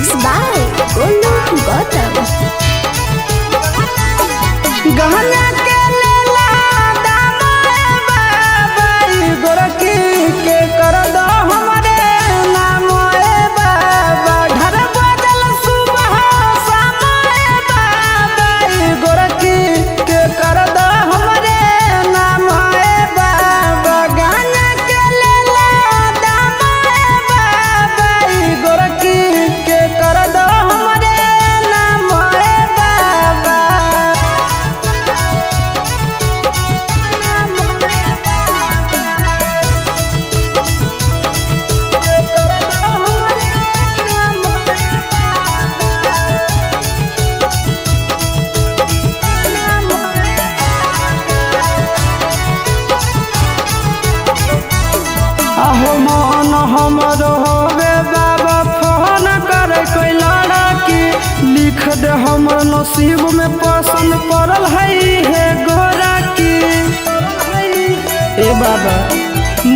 Mixed by Golu Gautam. गहना के लेला दामोए बाबा गोरखी के कर दो हमरे नामोए बाबा घर बदल सुबह शामोए बाबा गोरखी के कर दो हमरे नामोए बाबा गहना के लेला दामोए बाबा गोरखी के कर दो हमरे नामोए बाबा। आहो मन हमरो होवे बाबा फोन करे कोई लड़की लिख दे हमर नसीब में पसंद पड़ल है गोरा की ए बाबा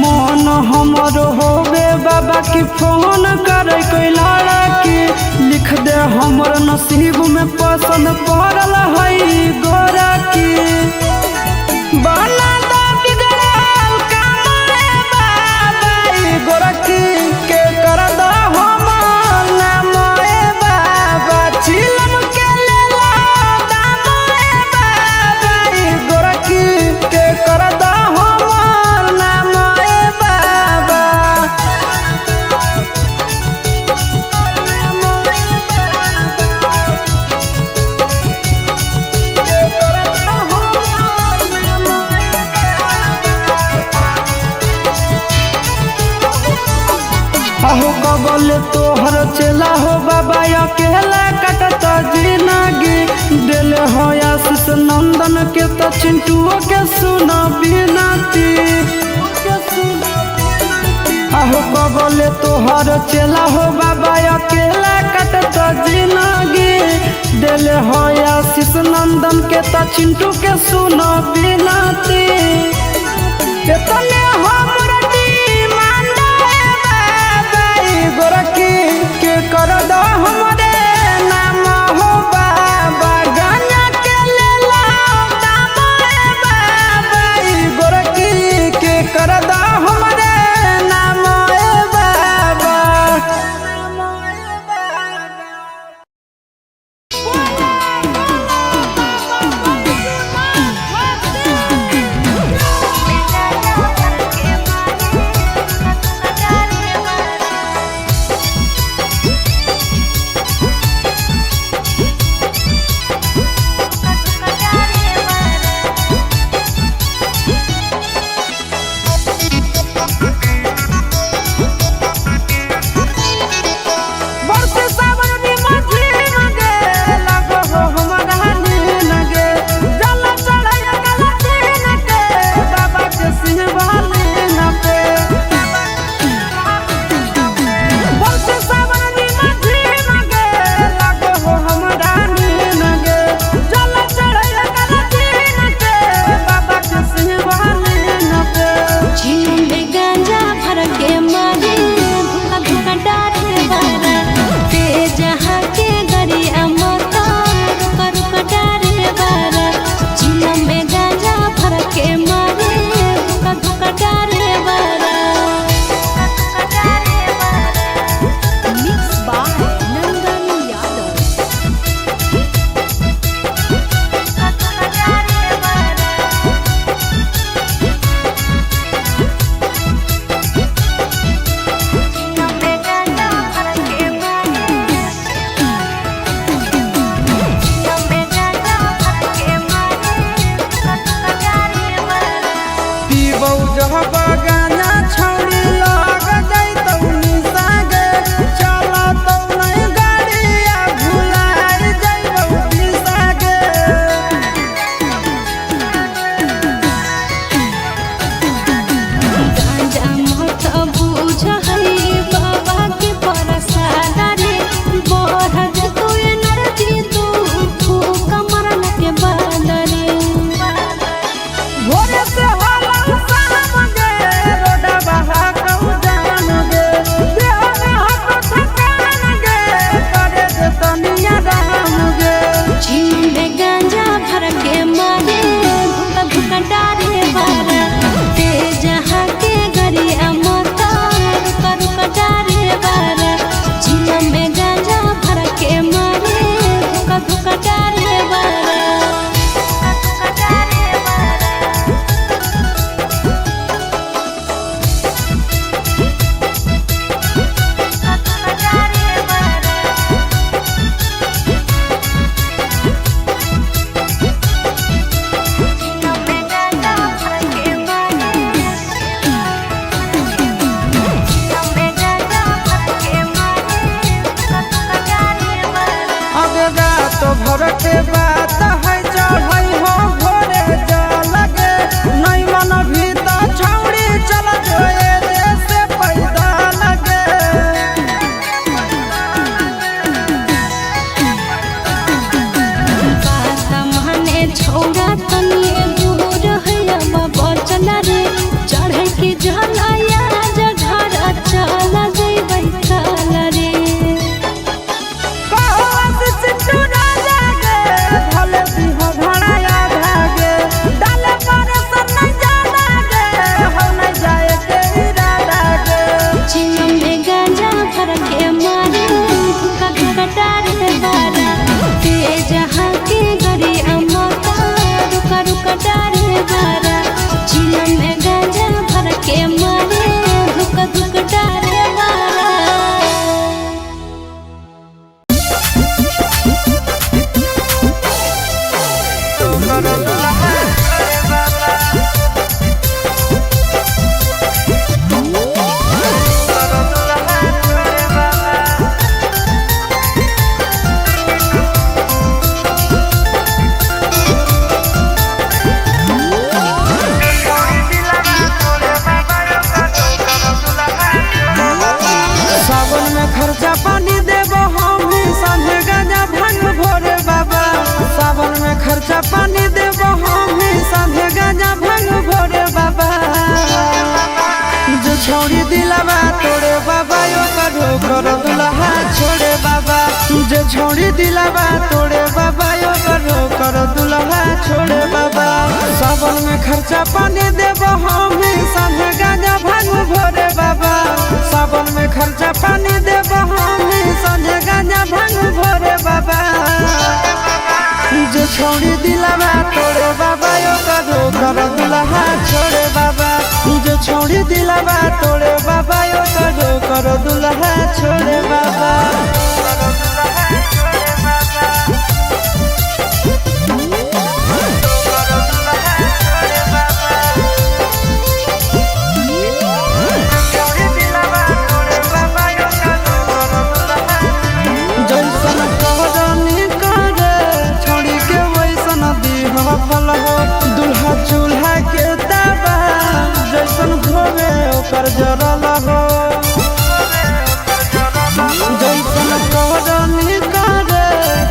मन हमरो होवे बाबा की फोन करे कोई लड़की लिख दे हमर नसीब में पसंद पड़ल है गोरा की बना दो बिगड़ल कामरे बाबा गोरखी के कर दो हमर नामोए बाबा चिलम के लेला दामोए बाबा गोरखी के कर दो हमर नामोए बाबा। आहो कबल तोहर चला हो बाबा अकेला कटता जिंदगी दिल हो आशीष नंदन के तो चिंटुओ के सुना बिनती आहो कबल तोहर चला हो बाबा अकेला कटता जिंदगी दिल हो आशीष नंदन के तो चिंटू के सुना बिनती कितने हमरा डिमांड है बाबा गोरखी के कर दो हमरे नाम हो बाबा गाना के लेला दाम है बाबा गोरखी के कर दो हमरे नाम है बाबा। Mixed by खर्चा पानी देबो हम ही संगे गांजा भांग भोरे बाबा सावन में खर्चा पानी देबो हम ही संगे गांजा भांग भोरे बाबा जो छोड़ी दिलावा तोड़े बाबा यो कर दुल्हा छोड़े बाबा जो छोड़ी दिलावा तोड़े बाबा यो कर दुल्हा छोड़े बाबा सावन में खर्चा पानी देबो हम ही संगे गांजा भांग भोरे बाबा सावन में खर्चा पानी देबो हम ही संगे गांजा भांग भोरे बाबा जो छोड़ी दिलावा तोड़े बाबा यो कर दुल्हा छोड़े बाबा जो छोड़ी दिलावा तोड़े बाबा यो कर दुल्हा छोड़े बाबा दुल्हा चूल्हा के ताबा जैसन घोवे ओकर जरल हो जैसन करनी करे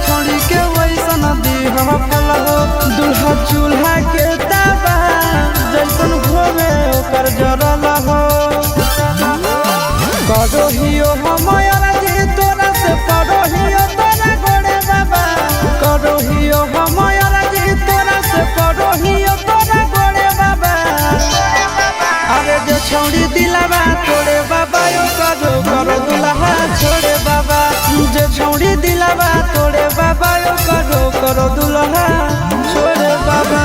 छोड़ी के वैसन दीह फल हो दुल्हा चूल्हा के ताबा जैसन घोवे ओकर जरल हो करोहियो हमर जे तोरा से परोहियो तोरा गोड़े बाबा करोहियो हमर जे तोरा से परोहियो तोरा गोड़े बाबा अरे जो छोड़ी दिलावा तोड़े बाबा यो कर दुल्हा छोड़े बाबा जो छोड़ी दिलावा तोड़े बाबा यो कर दुल्हा छोड़े बाबा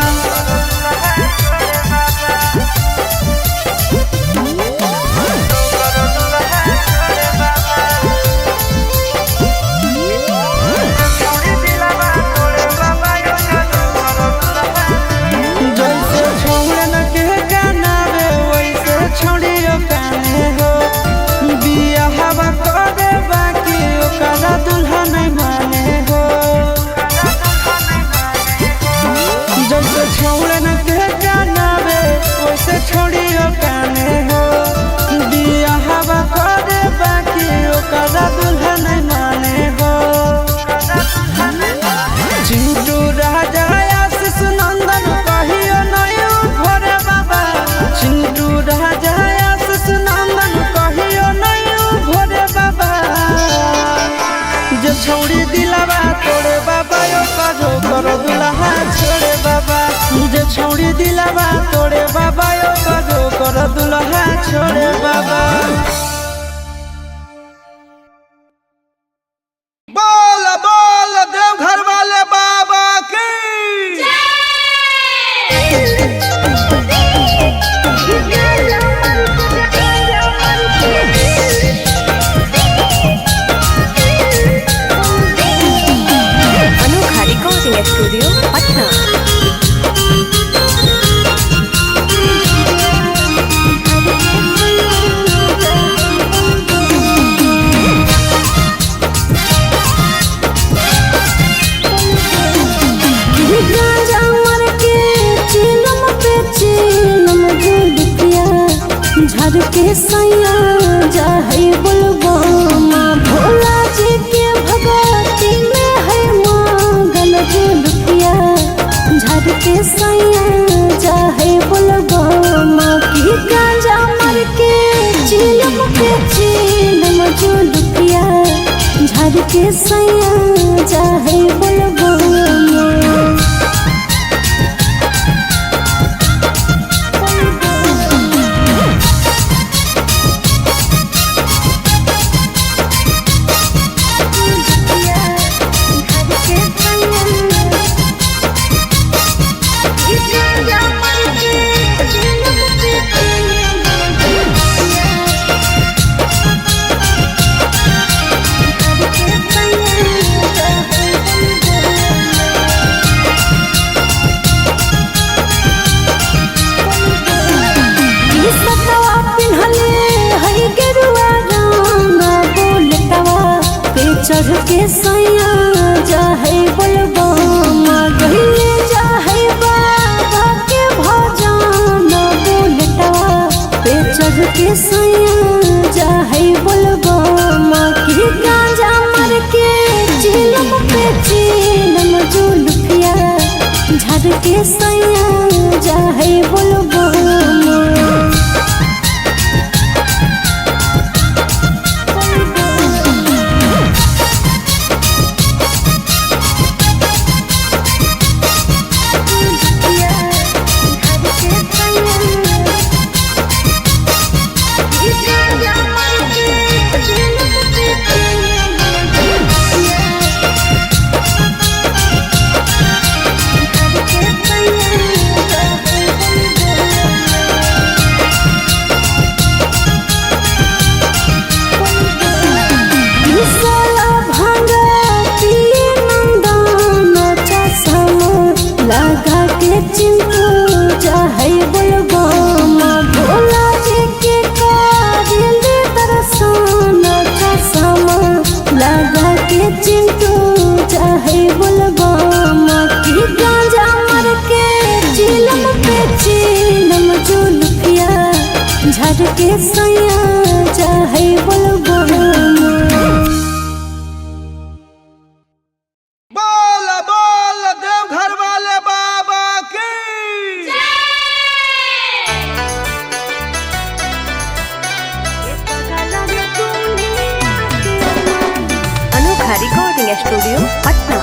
दुल्हा नहीं माने हो जैसे छोड़े न के जानावे वैसे छोड़ियो काने हो बिया हवा करे बाकी ओकरा दुल्हा नहीं माने हो चिंटू राजा आशीष नंदन कहियो नहीं भोरे बाबा चिंटू राजा आशीष नंदन कहियो नहीं भोरे बाबा जो छोड़ी दिलावा तोड़े बाबा यो कर दुल्हा छोड़े बाबा जो छोड़ी दिलावा तोड़े बाबा यो कर दुल्हा छोड़े बाबा बोल बोल देवघर वाले बाबा की स्टूडियो पटना झर के सैया जाहे बोलबो माँ भोला जी के भगवती में है मांगल लुटिया झर के सैया जाहे बोलबो माँ की गांजा मर के चिलम पे चिलम जो लुटिया झर के सैया जाहे बोलबो माँ चढ़ के सैया जाहे बोलबो माँ गहिले जाहे बाबा के भजन बोलटवा पे चढ़ के सैया जाहे बोलबो माँ की चिंटू चाहे बोलबामा भोला जी के कारिल दर्शन चश्मा लगा के चिंटू चाहे बोलबामा की गांजा मर के चिलम पे चिलम जुल्फिया झर के सैया चाहे बोलबामा। बोल बोल देवघर वाले बाबा की अनोखा रिकॉर्डिंग स्टूडियो पटना।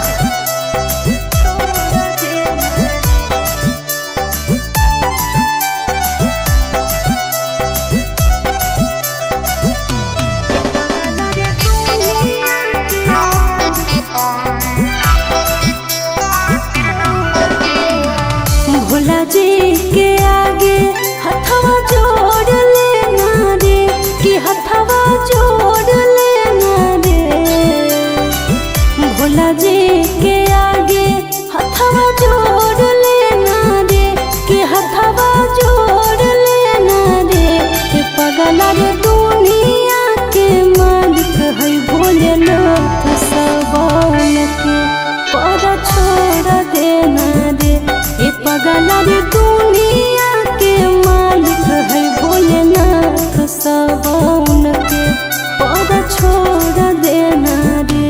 भोला जी के आगे हथवा जोड़ लेना रे कि हथवा जोड़ लेना रे। भोला जी के आगे हथवा जोड़ लेना रे कि हथवा जोड़ लेना रे। के पगला रे दुनिया के मालिक है भोलेनाथ सबौन के पर छोड़ देना रे। ए पगला रे दुनिया के मालिक है भोलेनाथ सबौन के पर छोड़ देना रे।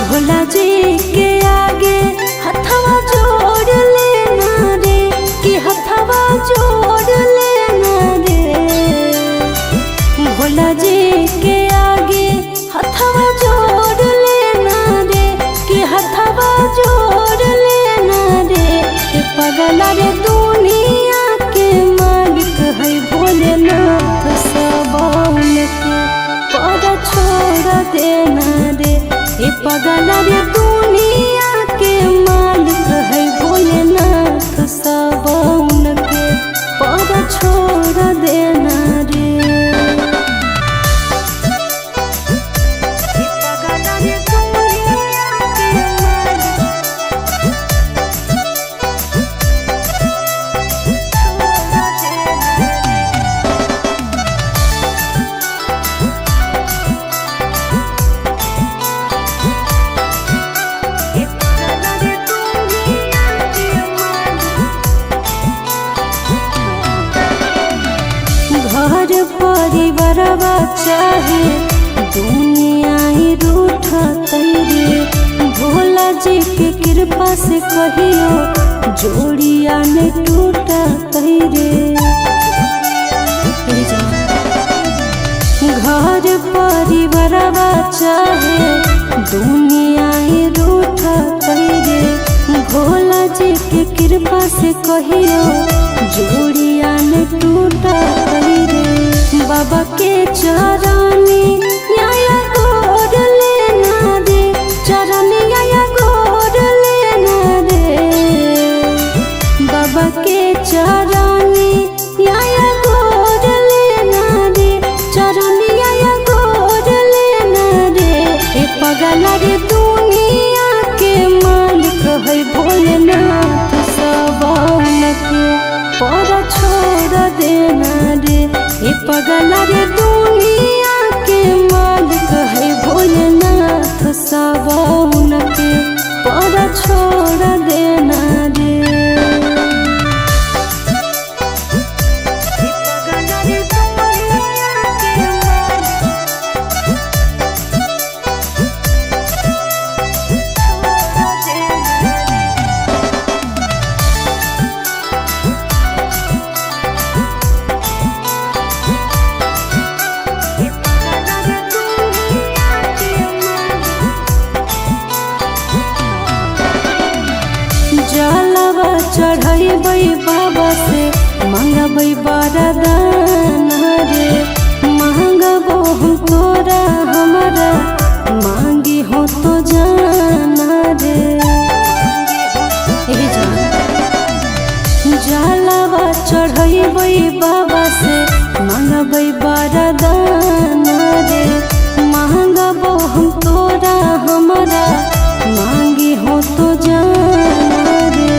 भोला जी के आगे हथवा जोड़ लेना रे कि हथवा जोड़ लेना रे। भोला जी के आगे हथवा जोड़ लेना रे कि हथवा जोड़ लेना रे। के पगला रे दुनिया के मालिक है भोलेनाथ सबौन के पर छोड़ देना रे। ए पगला रे दुनिया के मालिक है भोलेनाथ सबौन के पर छोड़ देना रे। घर परिवारवा चाहे दुनिया ही रूठ तैरे। भोला जी के कृपा से कहियो जोड़िया ने टूटा तैरे। घर परिवारवा चाहे दुनिया ही रूठ तैरे। भोला जी के कृपा से कहियो जोड़िया ने टूटा तैरे। बाबा के चरनी आया गोड़ लेना रे चरनी आया गोड़ लेना रे। बाबा के चरनी आया गोड़ लेना रे चरनी आया गोड़ लेना रे। ए पगला रे दुनिया के मालिक है भोलेनाथ सबौन के पर छोड़ देना रे। ए पगला रे दुनिया के मालिक है भोलेनाथ सबौन के पर छोड़ देना रे। जलवा चढ़ैबै बाबा से मंगबै वरदान रे। मांगबो हम तोरा हमारा मांगी हो तो जाना रे। जलवा चढ़ैबै बाबा से मंगबै वरदान रे। मांगबो हम तोरा हमारा मांगी हो तो जाना रे।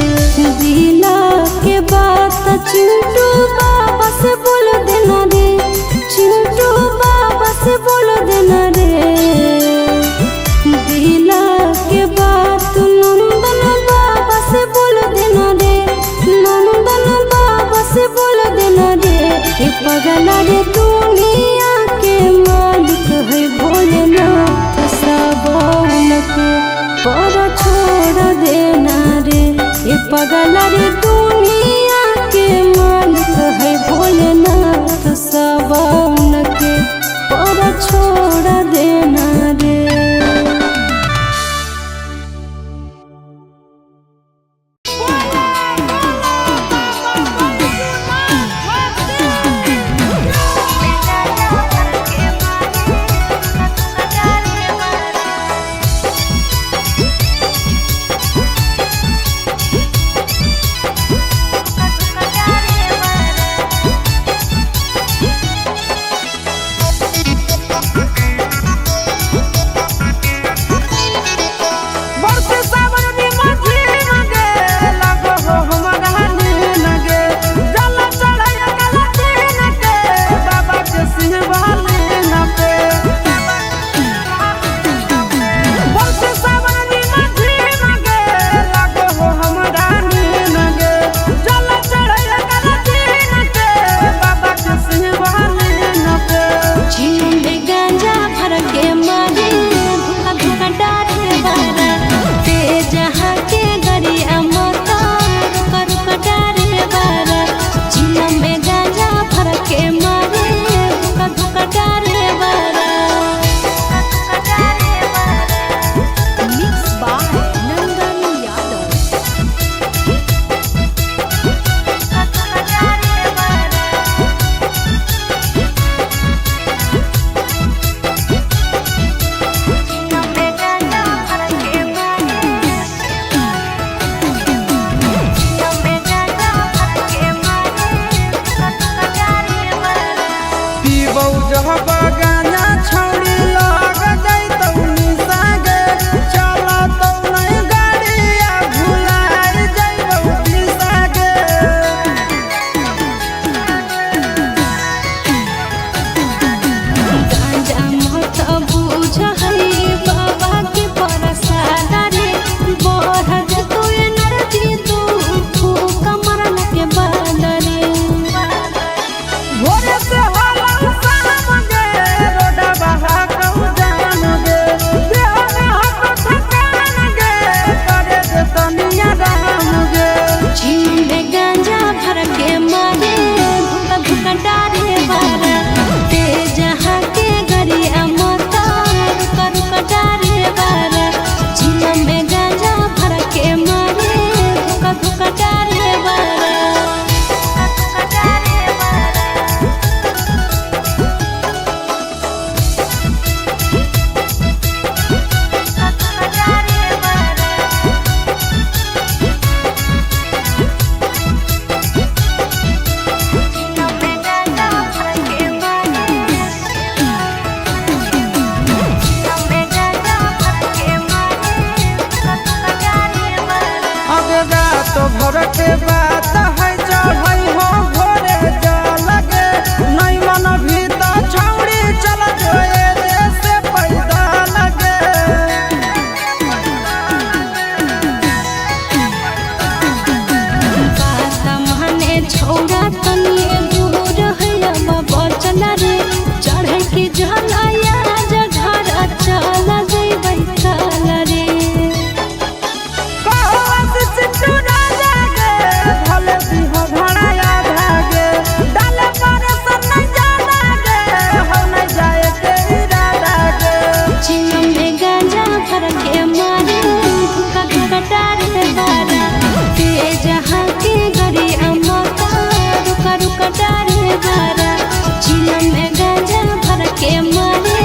के मारे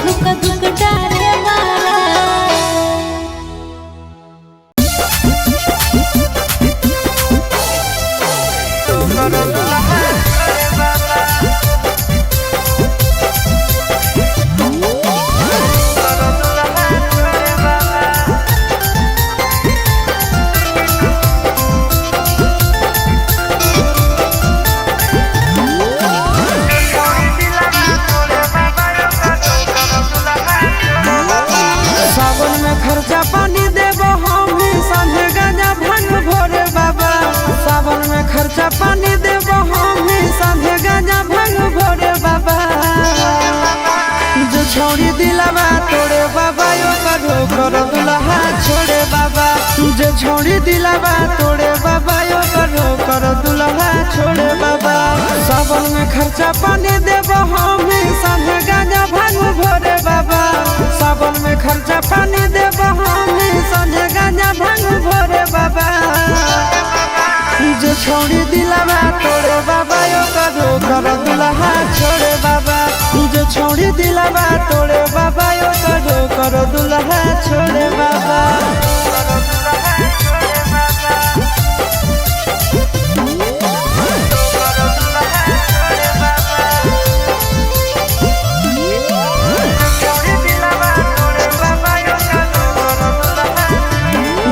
धुक धुक डारे वाला। सावन में खर्चा पानी देबो हम ही संगे गांजा भांग भोरे बाबा। सावन में खर्चा पानी देबो हम ही संगे गांजा भांग भोरे बाबा। जो छोड़ी दिलावा तोड़े बाबा यो करो करो दुल्हा छोड़े बाबा। जो छोड़ी दिलावा तोड़े बाबा यो करो करो दुल्हा छोड़े बाबा। सावन में खर्चा पानी देबो हम ही संगे गांजा भांग भोरे बाबा। सावन में खर्चा पानी देबो हम ही संगे गांजा भांग भोरे बाबा। जो छोड़ी दिलावा तोड़े बाबा यो करो करो दुल्हा छोड़े बाबा। जो छोड़ी दिलावा तोड़े बाबा यो करो करो दुल्हा छोड़े बाबा।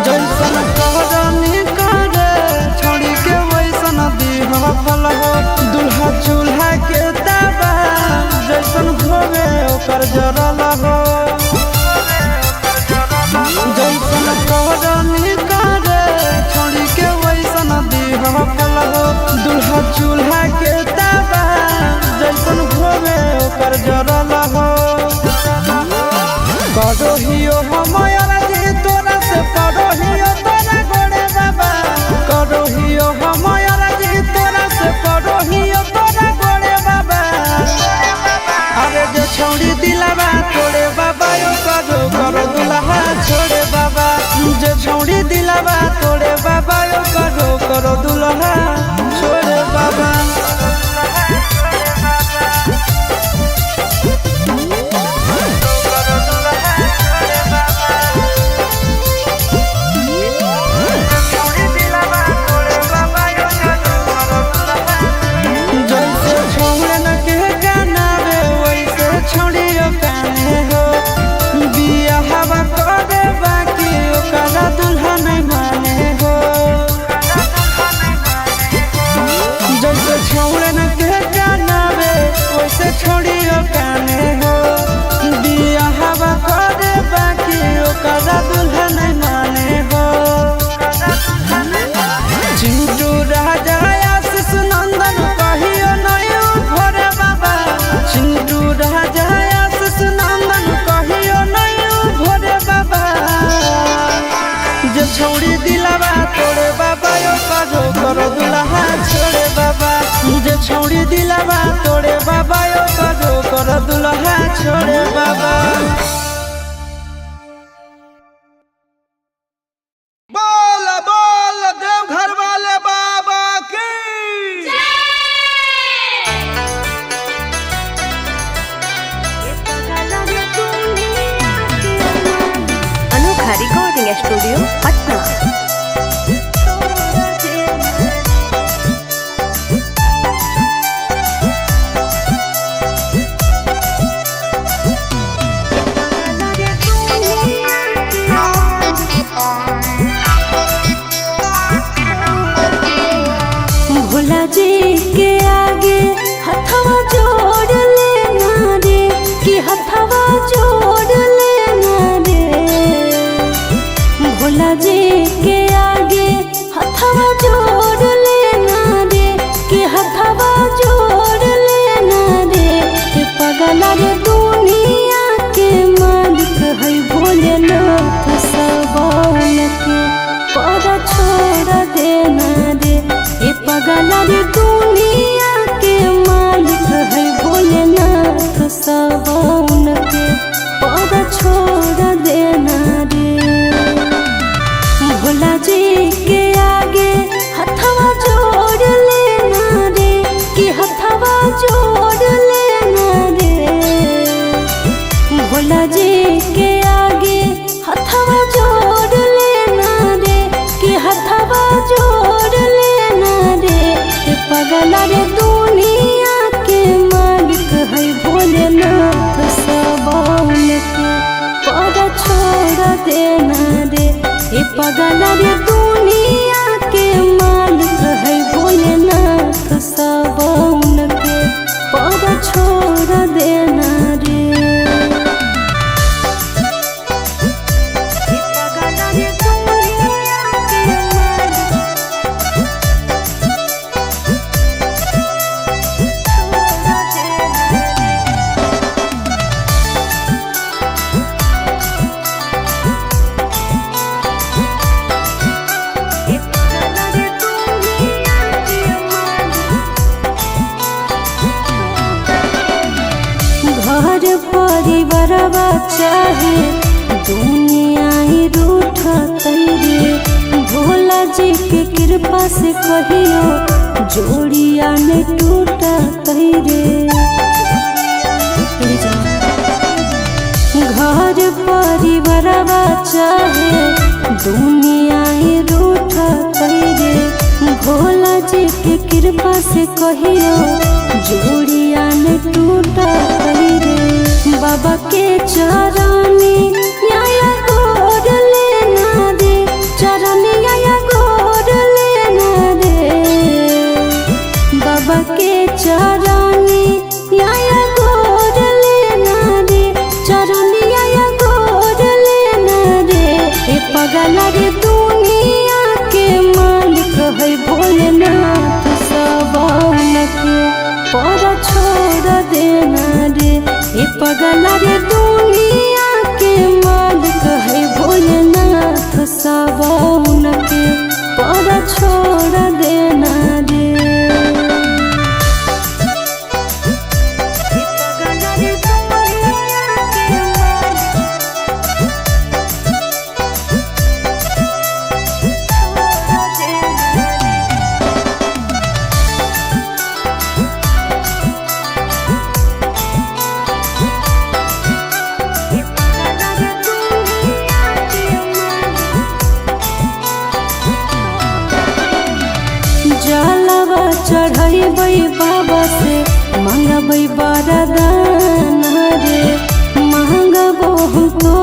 जैसन कहरनी करे छोड़ी के वैसन दीह फल हो। दुल्हा चूल्हा के दाबा जैसन धोवे ओकर जरल हो। जैसन कहरनी करे छोड़ी के वैसन दीह फल हो। दुल्हा चूल्हा के दाबा जैसन धोवे ओकर जरल हो। करोहियो हमर जी तोरा से परोहियो तोरा गोड़े बाबा। करोहियो हमर जी तोरा से परोहियो तोरा गोड़े बाबा। अरे जो छोड़ी दिलावा तोड़े बाबा यो करो करो दुल्हा छोड़े बाबा। जो छोड़ी दिलावा तोड़े बाबा यो करो करो दुल्हा छोड़े बाबा। जैसे छोड़न के गानावे वैसे छोड़ियो काने हो। बिया हवा करे बाकी ओकरा दुल्हा नहीं माने हो। जैसे छोड़न के गानावे वैसे छोड़ियो काने हो। बिया हवा करे बाकी ओकरा दुल्हा नहीं माने हो। चिंटू राजा आशीष नंदन कहियो नहीं भोरे बाबा। चिंटू राजा आशीष नंदन कहियो नहीं भोरे बाबा। जो छोड़ी दिलावा तोड़े बाबा यो करो करो दुल्हा छोड़े बाबा। जो छोड़ी दिलावा तोड़े बाबा यो करो करो दुल्हा छोड़े बाबा। बोल बोल देवघर वाले बाबा की। अनोखा रिकॉर्डिंग स्टूडियो पटना। भोला जी के आगे हथवा जोड़ लेना रे कि हथवा जोड़ लेना रे। भोला जी के भोला जी के आगे हथवा जोड़ लेना रे कि हथवा जोड़ लेना रे ए पगला रे दुनिया के मालिक है भोलेनाथ सबौन के पर छोड़ देना रे ए पगला रे दुनिया के मालिक है भोलेनाथ सबौन के पर छोड़ देना रे घर परिवारवा चाहे दुनिया ही रूठ तैरे भोला जी के कृपा से कहियो जोड़िया ने टूट तैरे घर परिवारवा चाहे दुनिया ही रूठ तैरे भोला जी के कृपा से कहियो जोड़िया ने टूट तैरे बाबा के चरनी आया गोर लेना रे चरनी आया गोर लेना रे बाबा के चरनी आया गोर लेना रे चरनी आया गोर लेना रे ए पगला रे दुनिया के मालिक है भोलेनाथ सबौन के पर छोड़ देना रे ए पगला रे दुनिया के मालिक है भोलेनाथ सबौन के पर छोड़ देना रे जलवा चढ़ैबै बाबा से मंगबै वरदान रे मांगबो हमको